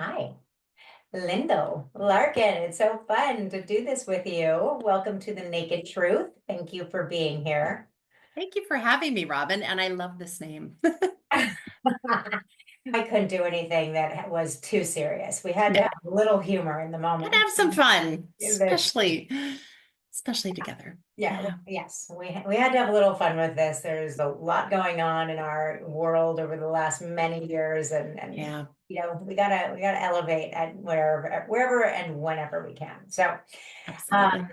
Hi, Lyndal Larkin. It's so fun to do this with you. Welcome to the Naked Truth. Thank you for being here. Thank you for having me, Robin, and I love this name. I couldn't do anything that was too serious. We had to No, have a little humor in the gotta moment. have some fun, The- especially together. Yeah, Yeah, yes, we had to have a little fun with this. There's a lot going on in our world over the last many years, and yeah, we gotta elevate at wherever and whenever we can. So. Um, absolutely.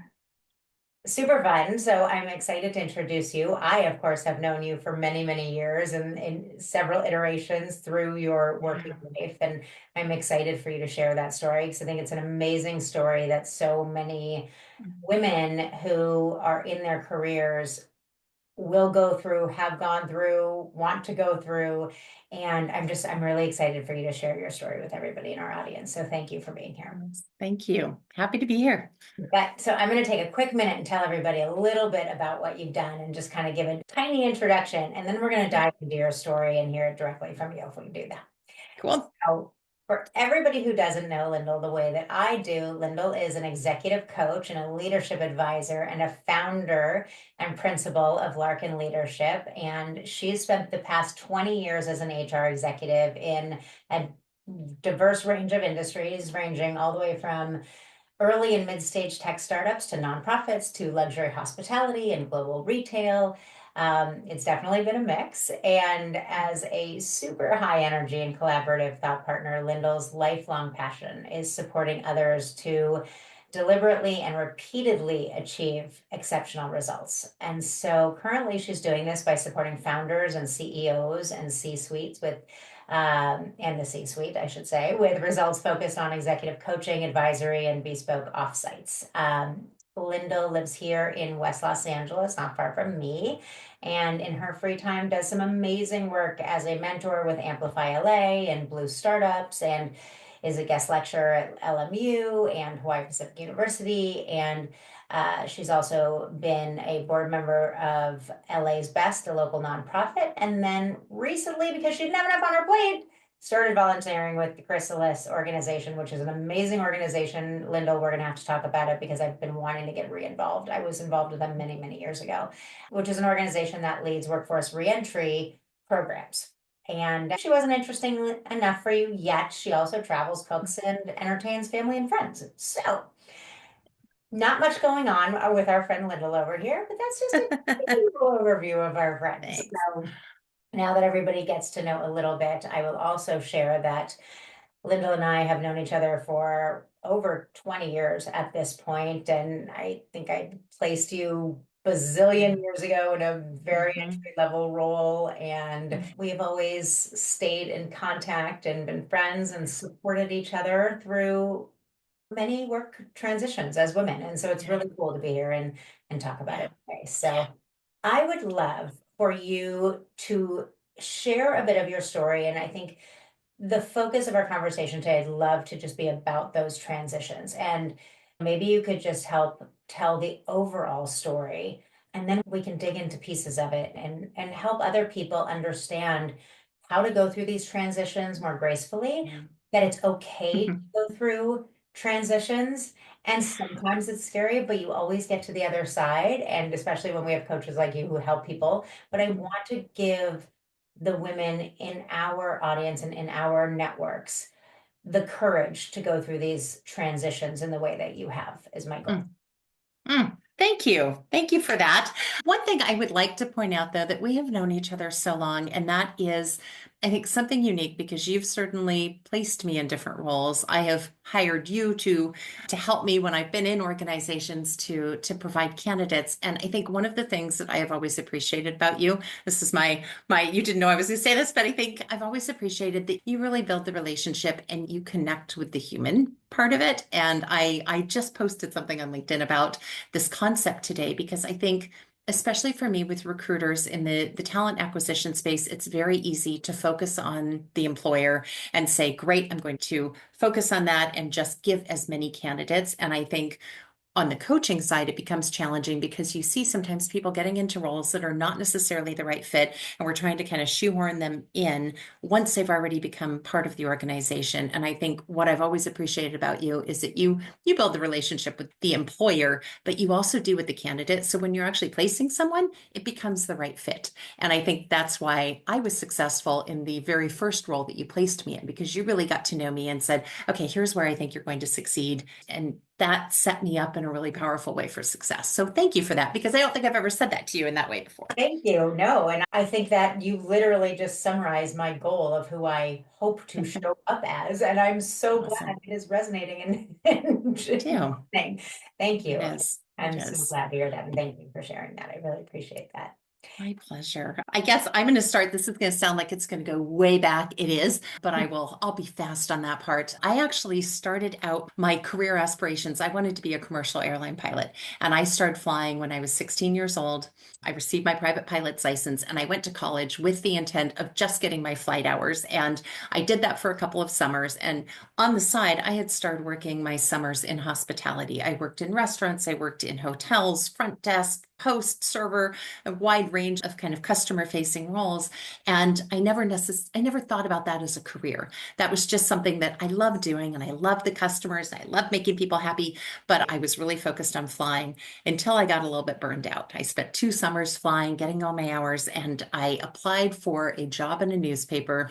Super fun. So I'm excited to introduce you. I, of course, have known you for many, many years and in several iterations through your working Yeah. life. And I'm excited for you to share that story because I think it's an amazing story that so many women who are in their careers will go through, have gone through, want to go through. And I'm really excited for you to share your story with everybody in our audience. So thank you for being here. Yes, thank you. Happy to be here. So I'm going to take a quick minute and tell everybody a little bit about what you've done and just kind of give a tiny introduction. And then we're going to dive into your story and hear it directly from you if we can do that. Cool. So for everybody who doesn't know Lyndall the way that I do, Lyndall is an executive coach and a leadership advisor and a founder and principal of Larkin Leadership. And she's spent the past 20 years as an HR executive in a diverse range of industries, ranging all the way from early and mid-stage tech startups to nonprofits to luxury hospitality and global retail. It's definitely been a mix. And as a super high energy and collaborative thought partner, Lyndall's lifelong passion is supporting others to deliberately and repeatedly achieve exceptional results. And so currently she's doing this by supporting founders and CEOs and C-suites and the C-suite, I should say, with results focused on executive coaching, advisory, and bespoke offsites. Linda lives here in West Los Angeles, not far from me, and in her free time does some amazing work as a mentor with Amplify LA and Blue Startups, and is a guest lecturer at LMU and Hawaii Pacific University, and she's also been a board member of LA's Best, a local nonprofit. And then recently, because she didn't have enough on her plate, started volunteering with the Chrysalis organization, which is an amazing organization. Lyndall, we're going to have to talk about it because I've been wanting to get re-involved. I was involved with them many, many years ago, which is an organization that leads workforce reentry programs. And she wasn't interesting enough for you yet. She also travels, cooks, and entertains family and friends. So not much going on with our friend Lyndall over here, but that's just a little overview of our friends. Thanks. So now that everybody gets to know a little bit, I will also share that Lyndall and I have known each other for over 20 years at this point, and I think I placed you bazillion years ago in a very Mhm. entry level role, and we've always stayed in contact and been friends and supported each other through many work transitions as women. And so it's Yeah, really cool to be here and talk about yeah, it today. So I would love for you to share a bit of your story. And I think the focus of our conversation today, I'd love to just be about those transitions. And maybe you could just help tell the overall story. And then we can dig into pieces of it and help other people understand how to go through these transitions more gracefully, yeah. that it's okay to go through transitions. And sometimes it's scary, but you always get to the other side. And especially when we have coaches like you who help people. But I want to give the women in our audience and in our networks the courage to go through these transitions in the way that you have, is my goal. Mm. Thank you. Thank you for that. One thing I would like to point out, though, that we have known each other so long, and that is, I think, something unique because you've certainly placed me in different roles. I have hired you to help me when I've been in organizations to provide candidates. And I think one of the things that I have always appreciated about you, this is my you didn't know I was going to say this, but I think I've always appreciated that you really build the relationship and you connect with the human part of it. And I just posted something on LinkedIn about this concept today because I think, especially for me with recruiters in the talent acquisition space, it's very easy to focus on the employer and say, great, I'm going to focus on that and just give as many candidates. And I think on the coaching side, it becomes challenging because you see sometimes people getting into roles that are not necessarily the right fit, and we're trying to kind of shoehorn them in once they've already become part of the organization. And I think what I've always appreciated about you is that you build the relationship with the employer, but you also do with the candidate. So when you're actually placing someone, it becomes the right fit. And I think that's why I was successful in the very first role that you placed me in, because you really got to know me and said, okay, here's where I think you're going to succeed. And that set me up in a really powerful way for success. So thank you for that, because I don't think I've ever said that to you in that way before. Thank you. No, and I think that you literally just summarized my goal of who I hope to show up as. And I'm so glad Awesome. it is resonating and Me too. thank It you. is. It I'm so is. glad to hear that. And thank you for sharing that. I really appreciate that. My pleasure. I guess I'm going to start. This is going to sound like it's going to go way back. It is, but I'll be fast on that part. I actually started out my career aspirations. I wanted to be a commercial airline pilot, and I started flying when I was 16 years old. I received my private pilot's license, and I went to college with the intent of just getting my flight hours. And I did that for a couple of summers. And on the side, I had started working my summers in hospitality. I worked in restaurants, I worked in hotels, front desk, host, server, a wide range of kind of customer facing roles. And I never thought about that as a career. That was just something that I loved doing, and I loved the customers. I loved making people happy, but I was really focused on flying until I got a little bit burned out. I spent 2 summers flying, getting all my hours, and I applied for a job in a newspaper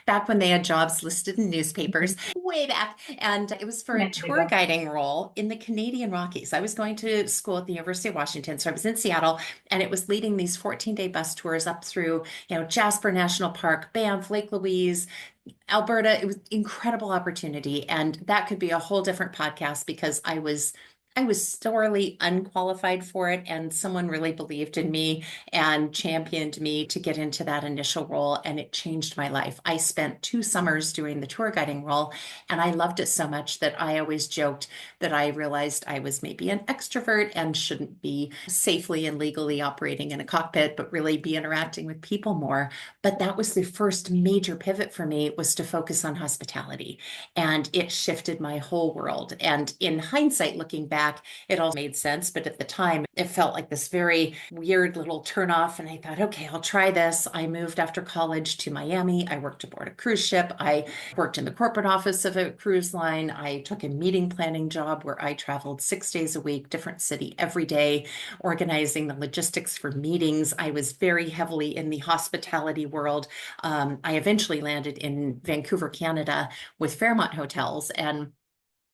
back when they had jobs listed in newspapers way back. And it was for a Minute tour ago. guiding role in the Canadian Rockies. I was going to school at the University of Washington. So I was in Seattle, and it was leading these 14-day bus tours up through, Jasper National Park, Banff, Lake Louise, Alberta. It was incredible opportunity. And that could be a whole different podcast, because I was sorely unqualified for it, and someone really believed in me and championed me to get into that initial role, and it changed my life. I spent 2 summers doing the tour guiding role, and I loved it so much that I always joked that I realized I was maybe an extrovert and shouldn't be safely and legally operating in a cockpit, but really be interacting with people more. But that was the first major pivot for me, was to focus on hospitality, and it shifted my whole world. And in hindsight, looking back, it all made sense. But at the time, it felt like this very weird little turnoff. And I thought, okay, I'll try this. I moved after college to Miami. I worked aboard a cruise ship. I worked in the corporate office of a cruise line. I took a meeting planning job where I traveled 6 days a week, different city every day, organizing the logistics for meetings. I was very heavily in the hospitality world. I eventually landed in Vancouver, Canada, with Fairmont Hotels, and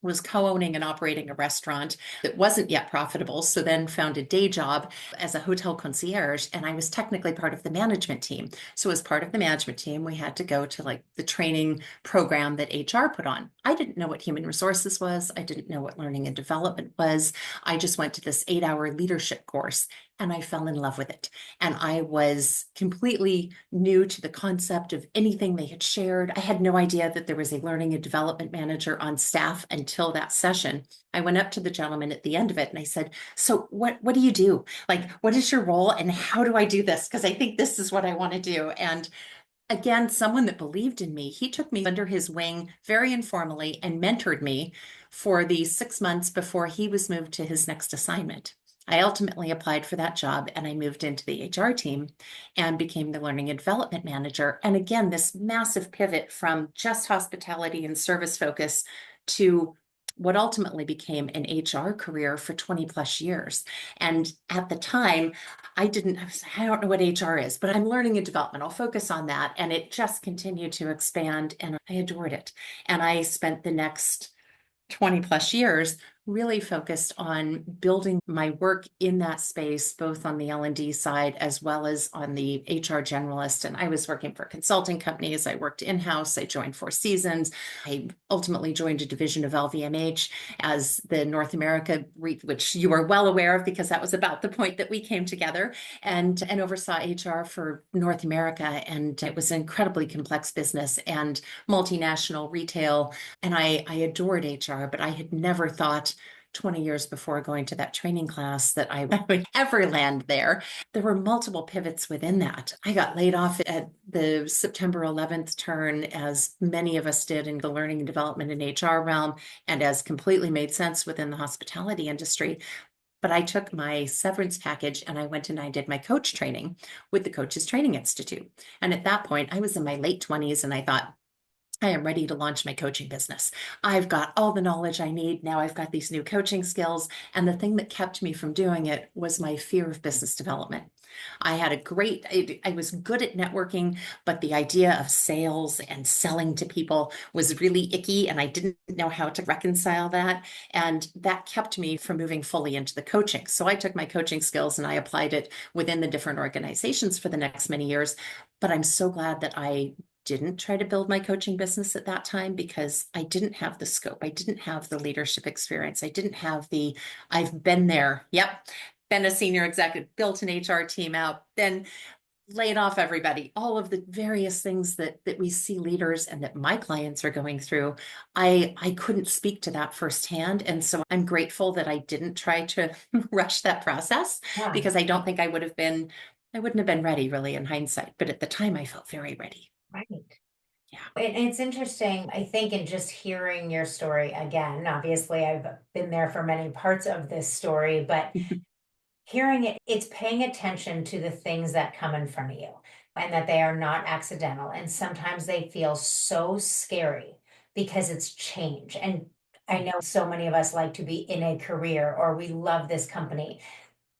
was co-owning and operating a restaurant that wasn't yet profitable. So then found a day job as a hotel concierge, and I was technically part of the management team. So as part of the management team, we had to go to like the training program that HR put on. I didn't know what human resources was. I didn't know what learning and development was. I just went to this 8-hour leadership course, and I fell in love with it. And I was completely new to the concept of anything they had shared. I had no idea that there was a learning and development manager on staff until that session. I went up to the gentleman at the end of it and I said, "So what do you do? Like, what is your role and how do I do this? Because I think this is what I want to do." And again, someone that believed in me, he took me under his wing very informally and mentored me for the 6 months before he was moved to his next assignment. I ultimately applied for that job, and I moved into the HR team and became the learning and development manager. And again, this massive pivot from just hospitality and service focus to what ultimately became an HR career for 20 plus years. And at the time, I don't know what HR is, but I'm learning and development. I'll focus on that. And it just continued to expand, and I adored it. And I spent the next 20 plus years really focused on building my work in that space, both on the L&D side as well as on the HR generalist. And I was working for consulting companies. I worked in-house. I joined Four Seasons. I ultimately joined a division of LVMH as the North America, which you are well aware of because that was about the point that we came together, and oversaw HR for North America. And it was an incredibly complex business and multinational retail. And I adored HR, but I had never thought 20 years before going to that training class that I would ever land there. There were multiple pivots within that. I got laid off at the September 11th turn, as many of us did in the learning and development and HR realm, and as completely made sense within the hospitality industry. But I took my severance package and I went and I did my coach training with the Coaches Training Institute. And at that point, I was in my late 20s and I thought, I am ready to launch my coaching business. I've got all the knowledge I need. Now I've got these new coaching skills. And the thing that kept me from doing it was my fear of business development. I was good at networking, but the idea of sales and selling to people was really icky, and I didn't know how to reconcile that. And that kept me from moving fully into the coaching. So I took my coaching skills and I applied it within the different organizations for the next many years. But I'm so glad that I didn't try to build my coaching business at that time, because I didn't have the scope. I didn't have the leadership experience. I didn't have I've been there. Yep. Been a senior executive, built an HR team out, then laid off everybody, all of the various things that we see leaders and that my clients are going through. I couldn't speak to that firsthand. And so I'm grateful that I didn't try to rush that process, Yeah. because I don't think I wouldn't have been ready really in hindsight. But at the time I felt very ready. Right. Yeah. And it's interesting, I think, in just hearing your story again. Obviously, I've been there for many parts of this story, but hearing it, it's paying attention to the things that come in front of you and that they are not accidental. And sometimes they feel so scary because it's change. And I know so many of us like to be in a career, or we love this company.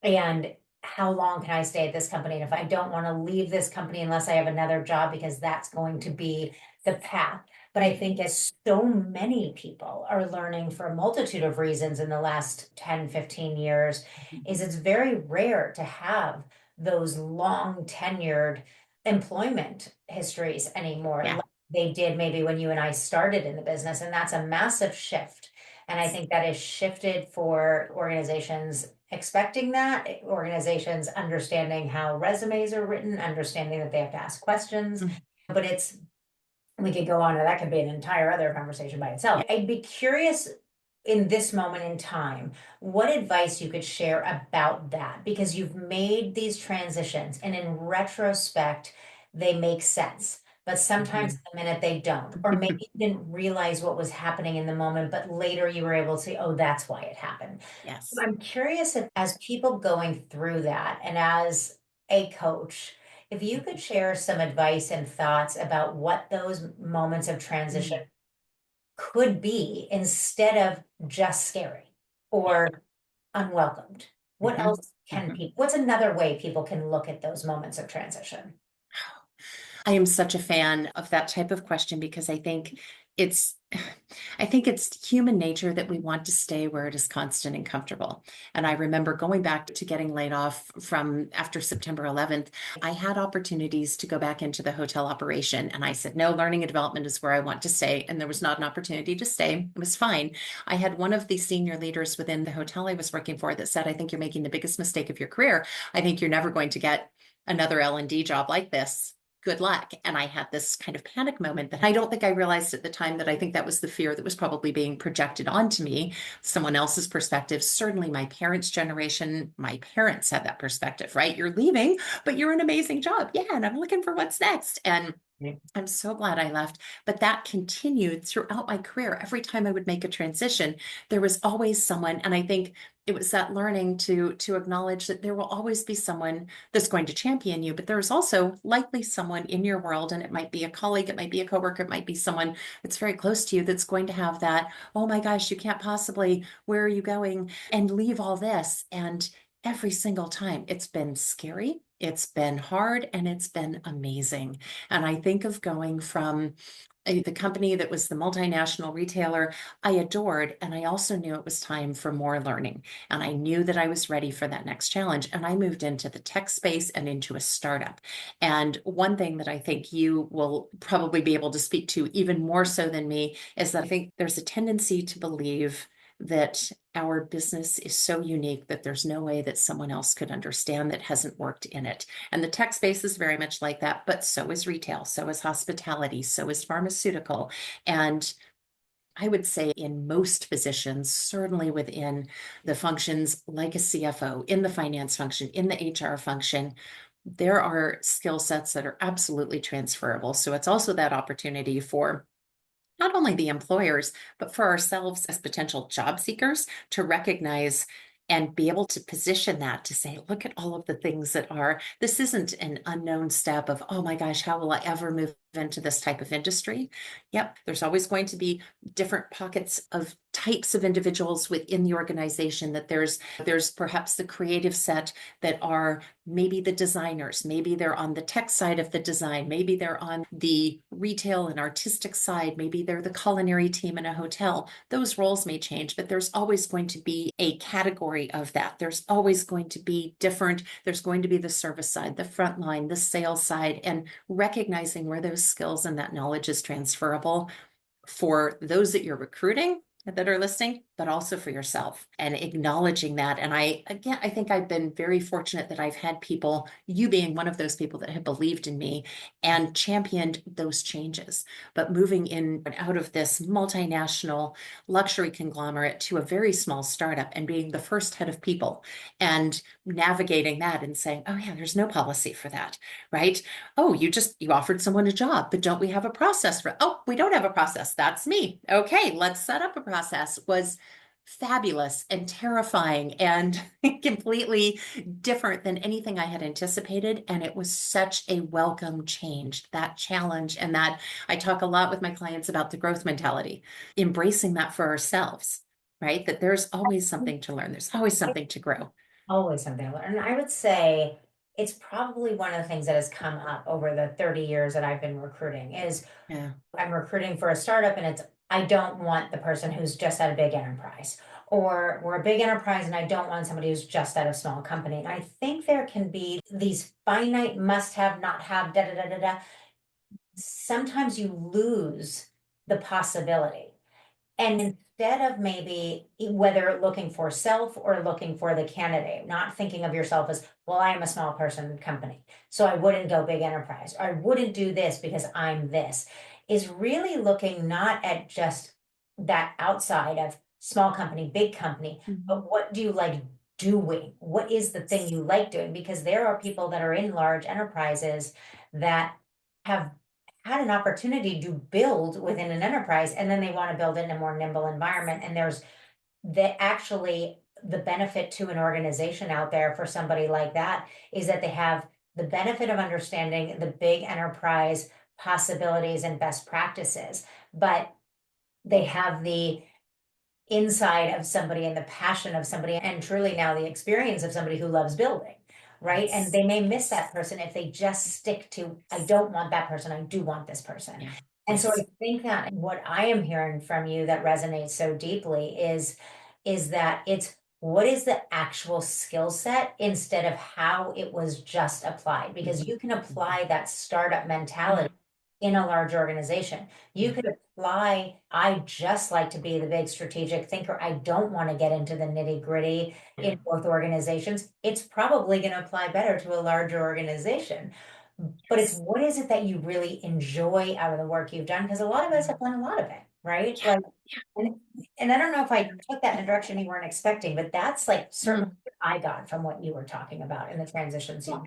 And how long can I stay at this company? And if I don't want to leave this company unless I have another job, because that's going to be the path. But I think as so many people are learning for a multitude of reasons in the last 10, 15 years, is it's very rare to have those long tenured employment histories anymore, Yeah. like they did maybe when you and I started in the business. And that's a massive shift. And I think that is shifted for organizations expecting that, organizations understanding how resumes are written, understanding that they have to ask questions. Mm. But we could go on, and that could be an entire other conversation by itself. I'd be curious in this moment in time, what advice you could share about that, because you've made these transitions and in retrospect, they make sense. But sometimes Mhm. in the minute they don't, or maybe you didn't realize what was happening in the moment, but later you were able to say, oh, that's why it happened. Yes. I'm curious if, as people going through that, and as a coach, if you could share some advice and thoughts about what those moments of transition Mm. could be instead of just scary Yeah. or unwelcomed. What Mhm. else can Mhm. people, what's another way people can look at those moments of transition? I am such a fan of that type of question, because it's I think it's human nature that we want to stay where it is constant and comfortable. And I remember going back to getting laid off from after September 11th, I had opportunities to go back into the hotel operation. And I said, no, learning and development is where I want to stay. And there was not an opportunity to stay. It was fine. I had one of the senior leaders within the hotel I was working for that said, I think you're making the biggest mistake of your career. I think you're never going to get another L&D job like this. Good luck. And I had this kind of panic moment that I don't think I realized at the time, that I think that was the fear that was probably being projected onto me, someone else's perspective. Certainly my parents' generation, my parents had that perspective, right? You're leaving, but you're an amazing job. Yeah. And I'm looking for what's next. And I'm so glad I left. But that continued throughout my career. Every time I would make a transition, there was always someone. And I think it was that learning to acknowledge that there will always be someone that's going to champion you, but there's also likely someone in your world, and it might be a colleague, it might be a coworker, it might be someone that's very close to you that's going to have that, oh my gosh, you can't possibly, where are you going? And leave all this. And every single time it's been scary, it's been hard, and it's been amazing. And I think of going from the company that was the multinational retailer I adored, and I also knew it was time for more learning. And I knew that I was ready for that next challenge. And I moved into the tech space and into a startup. And one thing that I think you will probably be able to speak to even more so than me is that I think there's a tendency to believe that our business is so unique that there's no way that someone else could understand that hasn't worked in it. And the tech space is very much like that, but so is retail, so is hospitality, so is pharmaceutical. And I would say in most positions, certainly within the functions like a CFO, in the finance function, in the HR function, there are skill sets that are absolutely transferable. So it's also that opportunity for not only the employers, but for ourselves as potential job seekers to recognize and be able to position that to say, look at all of the things that are, this isn't an unknown step of, oh my gosh, how will I ever move into this type of industry? Yep, there's always going to be different pockets of types of individuals within the organization that there's perhaps the creative set that are maybe the designers, maybe they're on the tech side of the design, maybe they're on the retail and artistic side, maybe they're the culinary team in a hotel. Those roles may change, but there's always going to be a category of that. There's always going to be different. There's going to be the service side, the front line, the sales side, and recognizing where those skills and that knowledge is transferable for those that you're recruiting that are listening, but also for yourself and acknowledging that. And I think I've been very fortunate that I've had people, you being one of those people that have believed in me and championed those changes. But moving in and out of this multinational luxury conglomerate to a very small startup and being the first head of people and navigating that and saying, oh yeah, there's no policy for that, right? Oh, you offered someone a job, but don't we have a process for, oh, we don't have a process. That's me. Okay, let's set up a process was fabulous and terrifying and completely different than anything I had anticipated. And it was such a welcome change, that challenge. And that I talk a lot with my clients about the growth mentality, embracing that for ourselves, right? That there's always something to learn, there's always something to grow. Always something to learn. And I would say it's probably one of the things that has come up over the 30 years that I've been recruiting is Yeah. I'm recruiting for a startup and it's I don't want the person who's just at a big enterprise. Or we're a big enterprise and I don't want somebody who's just at a small company. And I think there can be these finite must have, not have, da da da da da. Sometimes you lose the possibility. And instead of maybe whether looking for self or looking for the candidate, not thinking of yourself as, well, I am a small person company, so I wouldn't go big enterprise. Or I wouldn't do this because I'm this, is really looking not at just that outside of small company, big company, Mhm. but what do you like doing? What is the thing you like doing? Because there are people that are in large enterprises that have had an opportunity to build within an enterprise and then they want to build it in a more nimble environment. And there's the benefit to an organization out there for somebody like that is that they have the benefit of understanding the big enterprise possibilities and best practices, but they have the inside of somebody and the passion of somebody and truly now the experience of somebody who loves building, right? And Yes. they may miss that person if they just stick to, I don't want that person, I do want this person. Yeah. And so I Yes. think that what I am hearing from you that resonates so deeply is that it's what is the actual skill set instead of how it was just applied, because Mhm. you can apply that startup Yeah. mentality in a large organization. You Yeah. could apply, I just like to be the big strategic thinker. I don't want to get into the nitty gritty Yeah. in both organizations. It's probably going to apply better to a larger organization. But it's Yes. what is it that you really enjoy out of the work you've done? Because a lot of us Yeah. have done a lot of it, right? Yeah. Like, Yeah. and, and I don't know if I took that in a direction you weren't expecting, but that's like certainly Mm. what I got from what you were talking about in the transitions you.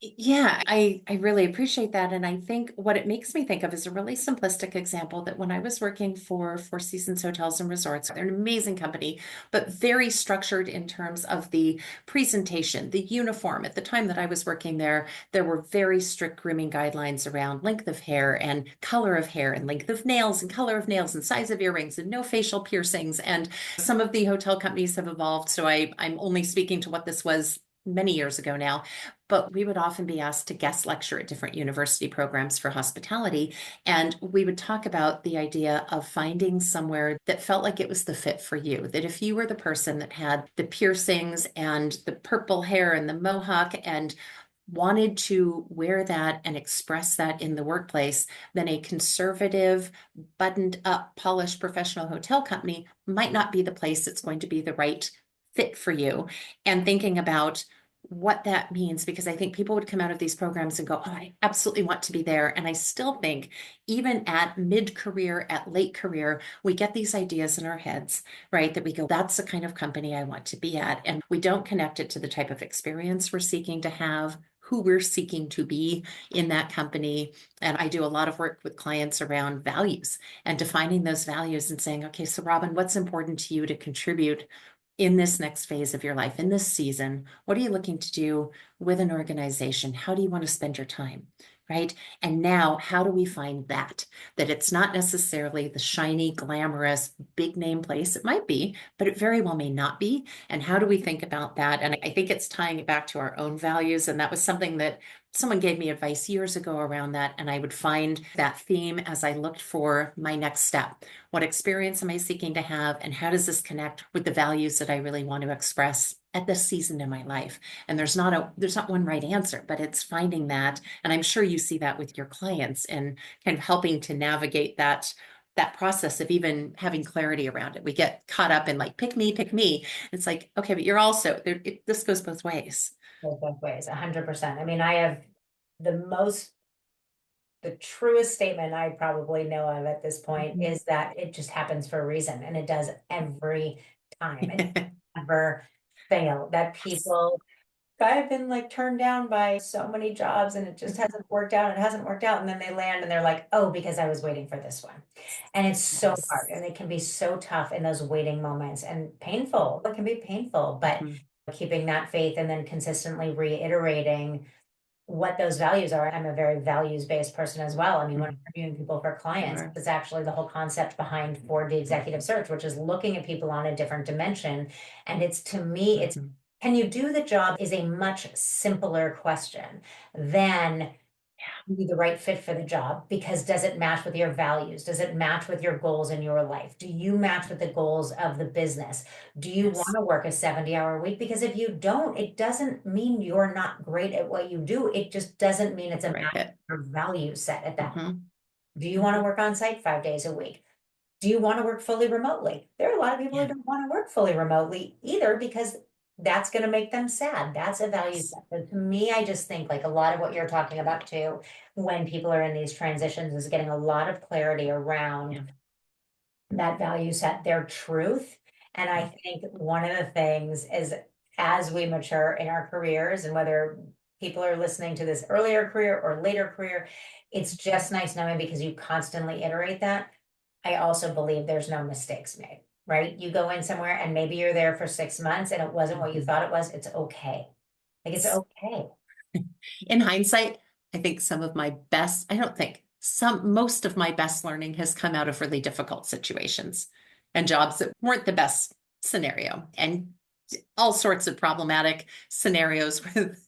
Yeah, I really appreciate that. And I think what it makes me think of is a really simplistic example that when I was working for Four Seasons Hotels and Resorts, they're an amazing company, but very structured in terms of the presentation, the uniform. At the time that I was working there, there were very strict grooming guidelines around length of hair and color of hair and length of nails and color of nails and size of earrings and no facial piercings. And some of the hotel companies have evolved. So I'm only speaking to what this was many years ago now, but we would often be asked to guest lecture at different university programs for hospitality. And we would talk about the idea of finding somewhere that felt like it was the fit for you. That if you were the person that had the piercings and the purple hair and the mohawk and wanted to wear that and express that in the workplace, then a conservative, buttoned up, polished professional hotel company might not be the place that's going to be the right fit for you. And thinking about what that means, because I think people would come out of these programs and go, oh, I absolutely want to be there. And I still think even at mid-career, at late career, we get these ideas in our heads, right? That we go, that's the kind of company I want to be at. And we don't connect it to the type of experience we're seeking to have, who we're seeking to be in that company. And I do a lot of work with clients around values and defining those values and saying, okay, so Robin, what's important to you to contribute in this next phase of your life, in this season? What are you looking to do with an organization? How do you want to spend your time? Right. And now, how do we find that? That it's not necessarily the shiny, glamorous, big name place. It might be, but it very well may not be. And how do we think about that? And I think it's tying it back to our own values. And that was something that someone gave me advice years ago around that. And I would find that theme as I looked for my next step. What experience am I seeking to have? And how does this connect with the values that I really want to express at this season in my life? And there's not one right answer, but it's finding that. And I'm sure you see that with your clients and kind of helping to navigate that process of even having clarity around it. We get caught up in like, pick me, pick me. It's like, okay, but you're also there. This goes both ways. Both ways, 100%. I mean, I have the most, the truest statement I probably know of at this point Mhm. is that it just happens for a reason, and it does every time. It never fail. That people, I've been like turned down by so many jobs and it just hasn't worked out. It hasn't worked out. And then they land and they're like, oh, because I was waiting for this one. And it's so Yes. hard and it can be so tough in those waiting moments and painful. It can be painful, but Mhm. keeping that faith and then consistently reiterating what those values are. I'm a very values-based person as well. I mean, when I'm Mhm. interviewing people for clients, Sure. it's actually the whole concept behind for the executive search, which is looking at people on a different dimension. And it's, to me, it's, Mhm. can you do the job is a much simpler question than be the right fit for the job, because does it match with your values? Does it match with your goals in your life? Do you match with the goals of the business? Do you want Yes. to work a 70-hour week? Because if you don't, it doesn't mean you're not great at what you do. It just doesn't mean it's a match Right. with your value set at that. Mhm. Do you want to work on site 5 days a week? Do you want to work fully remotely? There are a lot of people who Yeah. don't want to work fully remotely either, because that's going to make them sad. That's a value Yes. set. So to me, I just think like a lot of what you're talking about too, when people are in these transitions, is getting a lot of clarity Yeah. around that value set, their truth. And I think one of the things is, as we mature in our careers, and whether people are listening to this earlier career or later career, it's just nice knowing, because you constantly iterate that. I also believe there's no mistakes made, right? You go in somewhere and maybe you're there for 6 months and it wasn't what you Mhm. thought it was. It's okay. Like, it's okay. In hindsight, I think some of my best, I don't think most of my best learning has come out of really difficult situations and jobs that weren't the best scenario, and all sorts of problematic scenarios with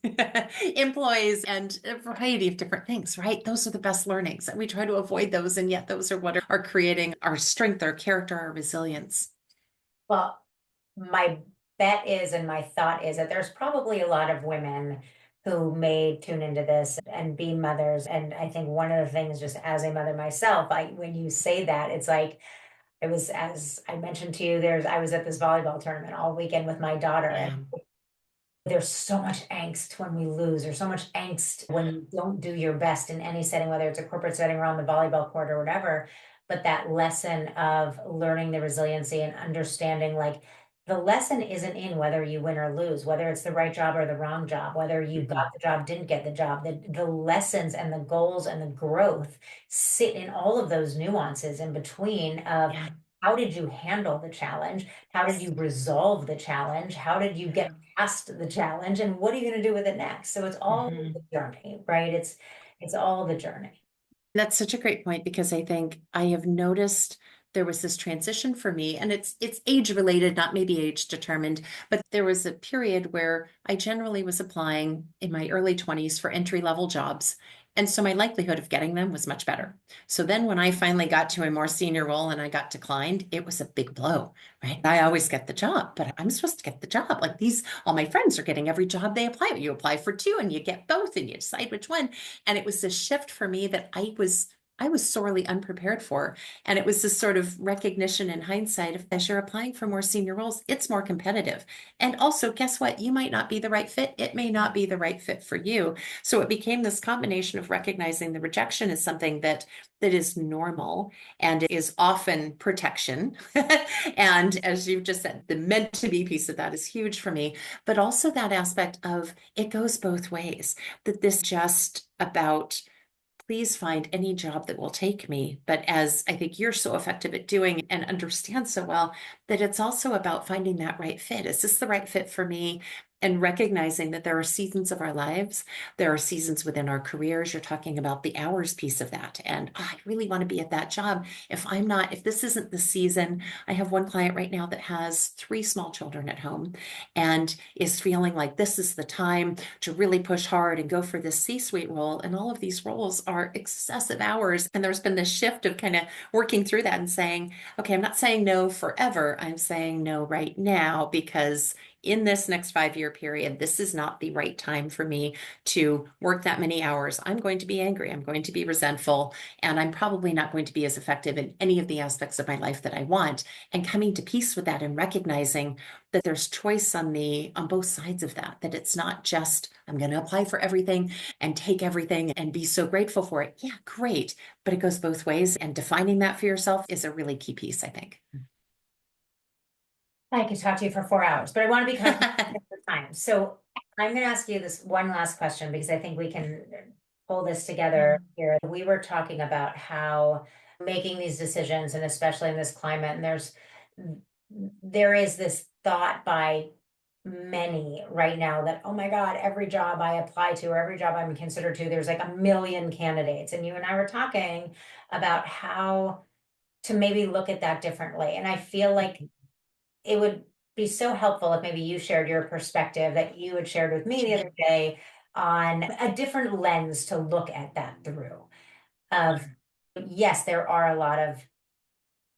employees and a variety of different things, right? Those are the best learnings. And we try to avoid those. And yet those are what are creating our strength, our character, our resilience. Well, my bet is, and my thought is, that there's probably a lot of women who may tune into this and be mothers. And I think one of the things, just as a mother myself, when you say that, it's like, it was, as I mentioned to you, I was at this volleyball tournament all weekend with my daughter, and Yeah. there's so much angst when we lose. There's so much angst when you don't do your best in any setting, whether it's a corporate setting or on the volleyball court or whatever. But that lesson of learning the resiliency and understanding, like, the lesson isn't in whether you win or lose, whether it's the right job or the wrong job, whether you got Mhm. the job, didn't get the job. The lessons and the goals and the growth sit in all of those nuances in between of, Yeah. how did you handle the challenge? How did you resolve the challenge? How did you get Yeah. past the challenge, and what are you going to do with it next? So it's all the Mhm. journey, right? It's all the journey. That's such a great point, because I think I have noticed there was this transition for me, and it's age related, not maybe age determined, but there was a period where I generally was applying in my early 20s for entry level jobs. And so my likelihood of getting them was much better. So then when I finally got to a more senior role and I got declined, it was a big blow, right? I always get the job, but I'm supposed to get the job. Like these, all my friends are getting every job they apply. You apply for two and you get both and you decide which one. And it was a shift for me that I was sorely unprepared for. And it was this sort of recognition in hindsight of as you're applying for more senior roles, it's more competitive. And also, guess what? You might not be the right fit. It may not be the right fit for you. So it became this combination of recognizing the rejection is something that is normal and is often protection. And as you've just said, the meant to be piece of that is huge for me, but also that aspect of it goes both ways, that this just about please find any job that will take me. But as I think you're so effective at doing and understand so well, that it's also about finding that right fit. Is this the right fit for me? And recognizing that there are seasons of our lives, there are seasons within our careers. You're talking about the hours piece of that. And oh, I really want to be at that job. If this isn't the season, I have one client right now that has 3 small children at home and is feeling like this is the time to really push hard and go for this C-suite role. And all of these roles are excessive hours. And there's been this shift of kind of working through that and saying, okay, I'm not saying no forever. I'm saying no right now because in this next 5-year period, this is not the right time for me to work that many hours. I'm going to be angry. I'm going to be resentful, and I'm probably not going to be as effective in any of the aspects of my life that I want. And coming to peace with that and recognizing that there's choice on both sides of that, that it's not just, I'm going to apply for everything and take everything and be so grateful for it. Yeah, great. But it goes both ways. And defining that for yourself is a really key piece, I think. I could talk to you for 4 hours, but I want to be conscious of the time. So I'm going to ask you this one last question because I think we can pull this together here. We were talking about how making these decisions, and especially in this climate, and there is this thought by many right now that, oh my God, every job I apply to or every job I'm considered to, there's like a million candidates. And you and I were talking about how to maybe look at that differently. And I feel like it would be so helpful if maybe you shared your perspective that you had shared with me the other day on a different lens to look at that through. Of yes, there are a lot of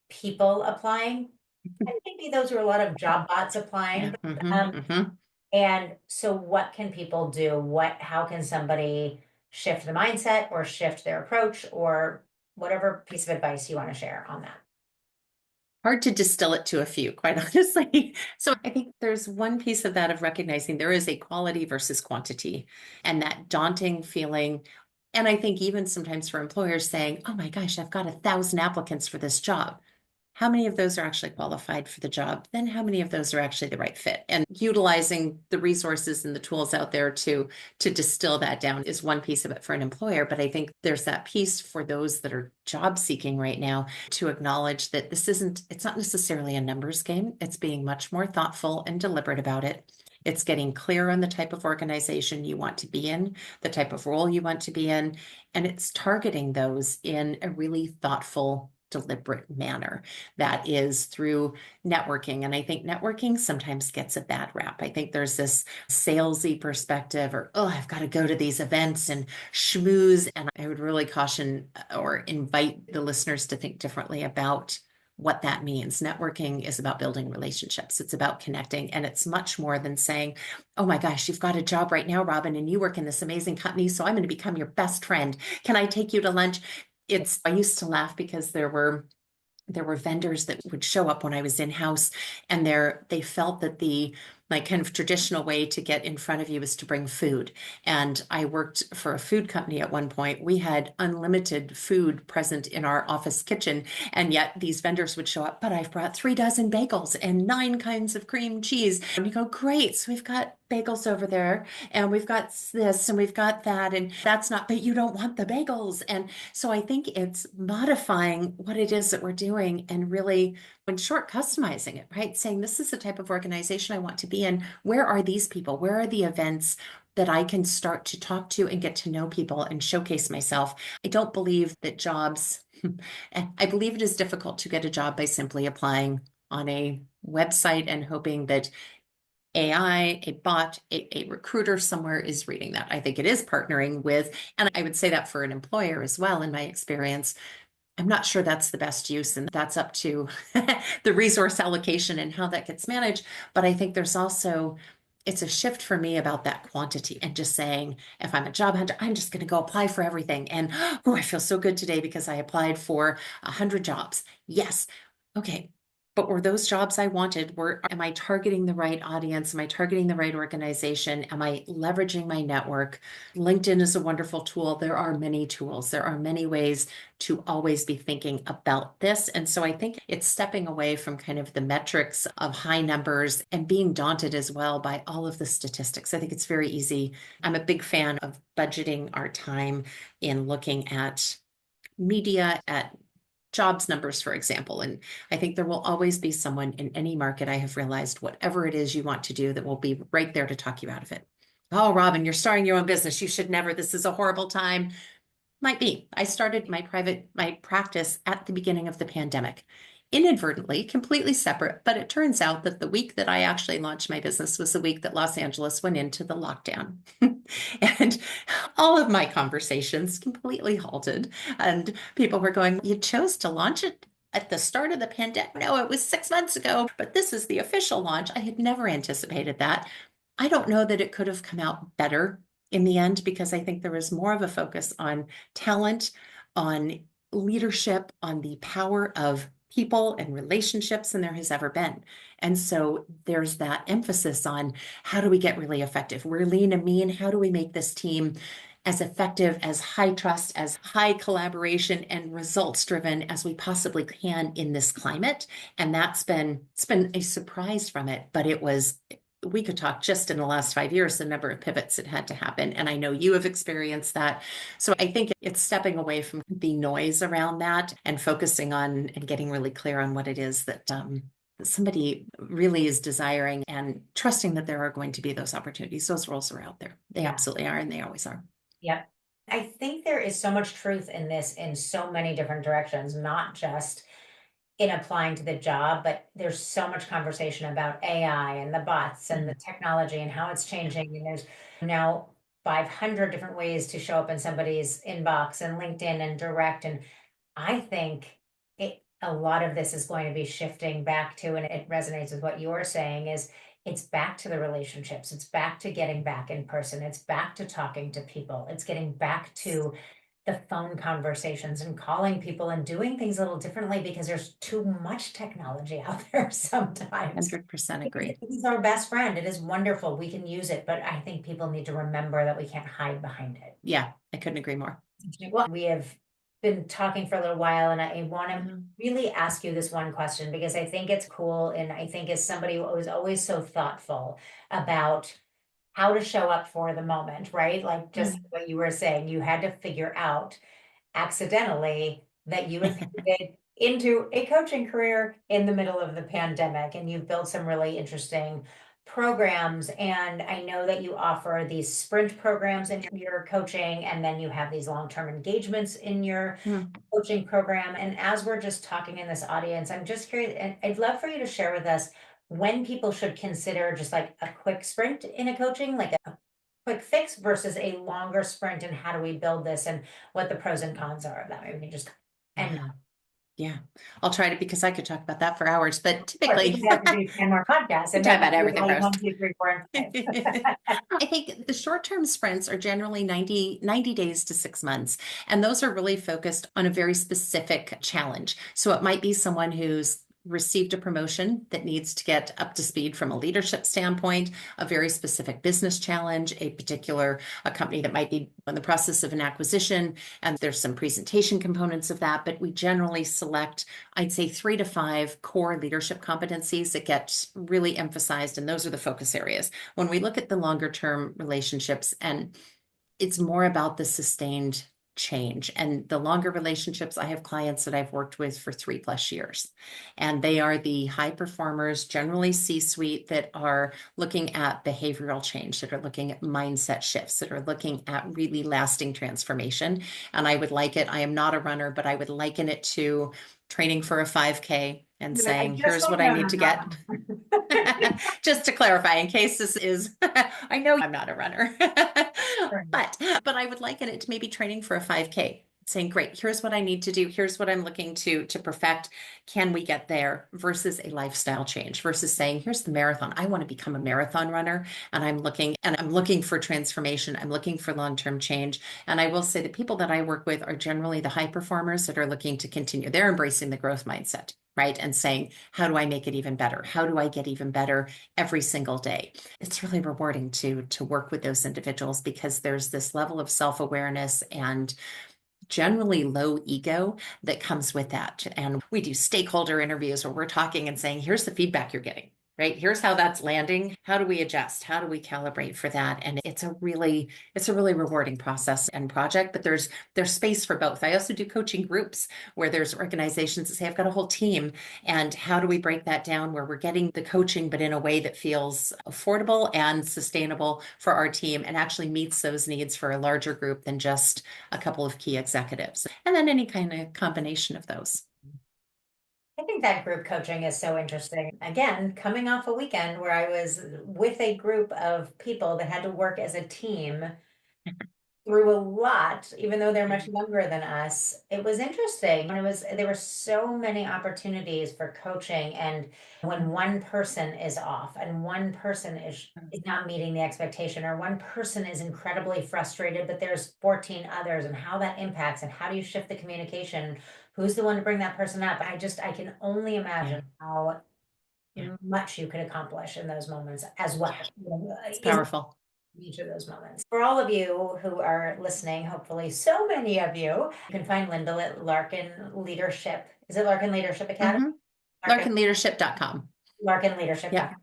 people applying, and maybe those are a lot of job bots applying. Yeah. But, Mm-hmm. and so what can people do? How can somebody shift the mindset or shift their approach or whatever piece of advice you want to share on that? Hard to distill it to a few, quite honestly. So I think there's one piece of that of recognizing there is a quality versus quantity and that daunting feeling. And I think even sometimes for employers saying, oh my gosh, I've got 1,000 applicants for this job. How many of those are actually qualified for the job? Then how many of those are actually the right fit? And utilizing the resources and the tools out there to distill that down is one piece of it for an employer. But I think there's that piece for those that are job seeking right now to acknowledge that it's not necessarily a numbers game. It's being much more thoughtful and deliberate about it. It's getting clear on the type of organization you want to be in, the type of role you want to be in, and it's targeting those in a really thoughtful, deliberate manner that is through networking. And I think networking sometimes gets a bad rap. I think there's this salesy perspective or, oh, I've got to go to these events and schmooze. And I would really caution or invite the listeners to think differently about what that means. Networking is about building relationships. It's about connecting. And it's much more than saying, oh my gosh, you've got a job right now, Robin, and you work in this amazing company. So I'm going to become your best friend. Can I take you to lunch? I used to laugh because there were vendors that would show up when I was in-house and they felt that the like kind of traditional way to get in front of you is to bring food. And I worked for a food company at one point. We had unlimited food present in our office kitchen. And yet these vendors would show up, but I've brought 3 dozen bagels and 9 kinds of cream cheese. And you go, great. So we've got bagels over there and we've got this and we've got that. And that's not, but you don't want the bagels. And so I think it's modifying what it is that we're doing and really, in short, customizing it, right? Saying this is the type of organization I want to be in. Where are these people? Where are the events that I can start to talk to and get to know people and showcase myself? I don't believe that jobs, I believe it is difficult to get a job by simply applying on a website and hoping that AI, a bot, a recruiter somewhere is reading that. I think it is partnering with, and I would say that for an employer as well, in my experience. I'm not sure that's the best use, and that's up to the resource allocation and how that gets managed. But I think there's also it's a shift for me about that quantity and just saying, if I'm a job hunter, I'm just going to go apply for everything. And oh, I feel so good today because I applied for 100 jobs. Yes. Okay. But were those jobs I wanted? Am I targeting the right audience? Am I targeting the right organization? Am I leveraging my network? LinkedIn is a wonderful tool. There are many tools. There are many ways to always be thinking about this. And so I think it's stepping away from kind of the metrics of high numbers and being daunted as well by all of the statistics. I think it's very easy. I'm a big fan of budgeting our time in looking at media, at jobs numbers, for example. And I think there will always be someone in any market, I have realized, whatever it is you want to do, that will be right there to talk you out of it. Oh, Robin, you're starting your own business. You should never. This is a horrible time. Might be. I started my practice at the beginning of the pandemic, inadvertently, completely separate. But it turns out that the week that I actually launched my business was the week that Los Angeles went into the lockdown. And all of my conversations completely halted. And people were going, "You chose to launch it at the start of the pandemic." No, it was 6 months ago, but this is the official launch. I had never anticipated that. I don't know that it could have come out better in the end, because I think there was more of a focus on talent, on leadership, on the power of people and relationships than there has ever been. And so there's that emphasis on, how do we get really effective? We're lean and mean. How do we make this team as effective, as high trust, as high collaboration and results driven as we possibly can in this climate? And it's been a surprise from it, but we could talk just in the last 5 years, the number of pivots that had to happen. And I know you have experienced that. So I think it's stepping away from the noise around that and focusing on and getting really clear on what it is that somebody really is desiring, and trusting that there are going to be those opportunities. Those roles are out there. They Yeah. absolutely are, and they always are. Yep. I think there is so much truth in this in so many different directions, not just in applying to the job, but there's so much conversation about AI and the bots and the technology and how it's changing. And there's now 500 different ways to show up in somebody's inbox and LinkedIn and direct. And I think a lot of this is going to be shifting back to, and it resonates with what you're saying, is it's back to the relationships. It's back to getting back in person. It's back to talking to people. It's getting back to the phone conversations and calling people and doing things a little differently, because there's too much technology out there sometimes. 100% agree. It is our best friend. It is wonderful. We can use it, but I think people need to remember that we can't hide behind it. Yeah, I couldn't agree more. Well, we have been talking for a little while, and I want to really ask you this one question, because I think it's cool. And I think, as somebody who was always so thoughtful about how to show up for the moment, right? Like just what you were saying, you had to figure out accidentally that you had pivoted into a coaching career in the middle of the pandemic, and you've built some really interesting programs. And I know that you offer these sprint programs in your coaching, and then you have these long-term engagements in your coaching program. And as we're just talking in this audience, I'm just curious, and I'd love for you to share with us when people should consider just like a quick sprint in a coaching, like a quick fix versus a longer sprint, and how do we build this, and what the pros and cons are of that. Maybe we can just end. Yeah, I'll try to, because I could talk about that for hours, but We typically can have to do 10 more podcasts and talk then about everything like first. 1, 2, 3, 4, and 5. I think the short-term sprints are generally 90 days to 6 months. And those are really focused on a very specific challenge. So it might be someone who's received a promotion that needs to get up to speed from a leadership standpoint, a very specific business challenge, a company that might be in the process of an acquisition, and there's some presentation components of that. But we generally select, I'd say, 3 to 5 core leadership competencies that get really emphasized, and those are the focus areas. When we look at the longer term relationships, and it's more about the sustained change. And the longer relationships, I have clients that I've worked with for 3+ years, and they are the high performers, generally C-suite, that are looking at behavioral change, that are looking at mindset shifts, that are looking at really lasting transformation. And I am not a runner, but I would liken it to training for a 5K and saying, here's what I need to get. Just to clarify, in case this is, I know I'm not a runner, but I would liken it to maybe training for a 5K. saying, great, here's what I need to do. Here's what I'm looking to perfect. Can we get there? Versus a lifestyle change versus saying, here's the marathon. I want to become a marathon runner and I'm looking for transformation. I'm looking for long-term change. And I will say the people that I work with are generally the high performers that are looking to continue. They're embracing the growth mindset, right? And saying, how do I make it even better? How do I get even better every single day? It's really rewarding to work with those individuals because there's this level of self-awareness and generally low ego that comes with that. And we do stakeholder interviews where we're talking and saying, here's the feedback you're getting, right? Here's how that's landing. How do we adjust? How do we calibrate for that? And it's a really rewarding process and project, but there's space for both. I also do coaching groups where there's organizations that say, I've got a whole team, and how do we break that down where we're getting the coaching, but in a way that feels affordable and sustainable for our team and actually meets those needs for a larger group than just a couple of key executives, and then any kind of combination of those. I think that group coaching is so interesting. Again, coming off a weekend where I was with a group of people that had to work as a team through a lot, even though they're much younger than us. It was interesting. And there were so many opportunities for coaching. And when one person is off and one person is not meeting the expectation, or one person is incredibly frustrated, but there's 14 others, and how that impacts and how do you shift the communication? Who's the one to bring that person up? I can only Yeah, imagine how yeah, much you could accomplish in those moments as well. yeah. It's In powerful. each of those moments. For all of you who are listening, hopefully so many of you, you can find Lyndal at Larkin Leadership. Is it Larkin Leadership Academy? Mm-hmm. Larkin, LarkinLeadership.com. LarkinLeadership.com. Yep.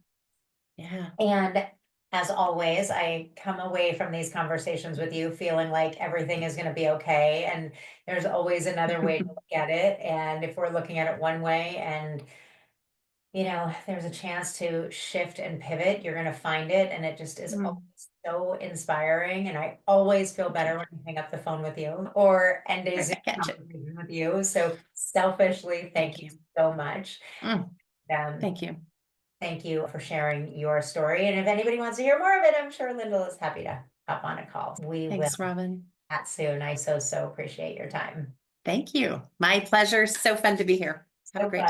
Yeah. And as always, I come away from these conversations with you feeling like everything is going to be okay. And there's always another way to look at it. And if we're looking at it one way and there's a chance to shift and pivot, you're going to find it. And it just is always Mm, so inspiring. And I always feel thank you. better when I hang up the phone with you or end a Right Zoom back at you. conversation with you. So selfishly, thank Thank you you. so much. Mm, Um, thank you. thank you for sharing your story. And if anybody wants to hear more of it, I'm sure Lyndall is happy to hop on a call. We will Thanks, Robin. chat soon. I so appreciate your time. Thank you. My pleasure. So fun to be here. Have a So great fun. day.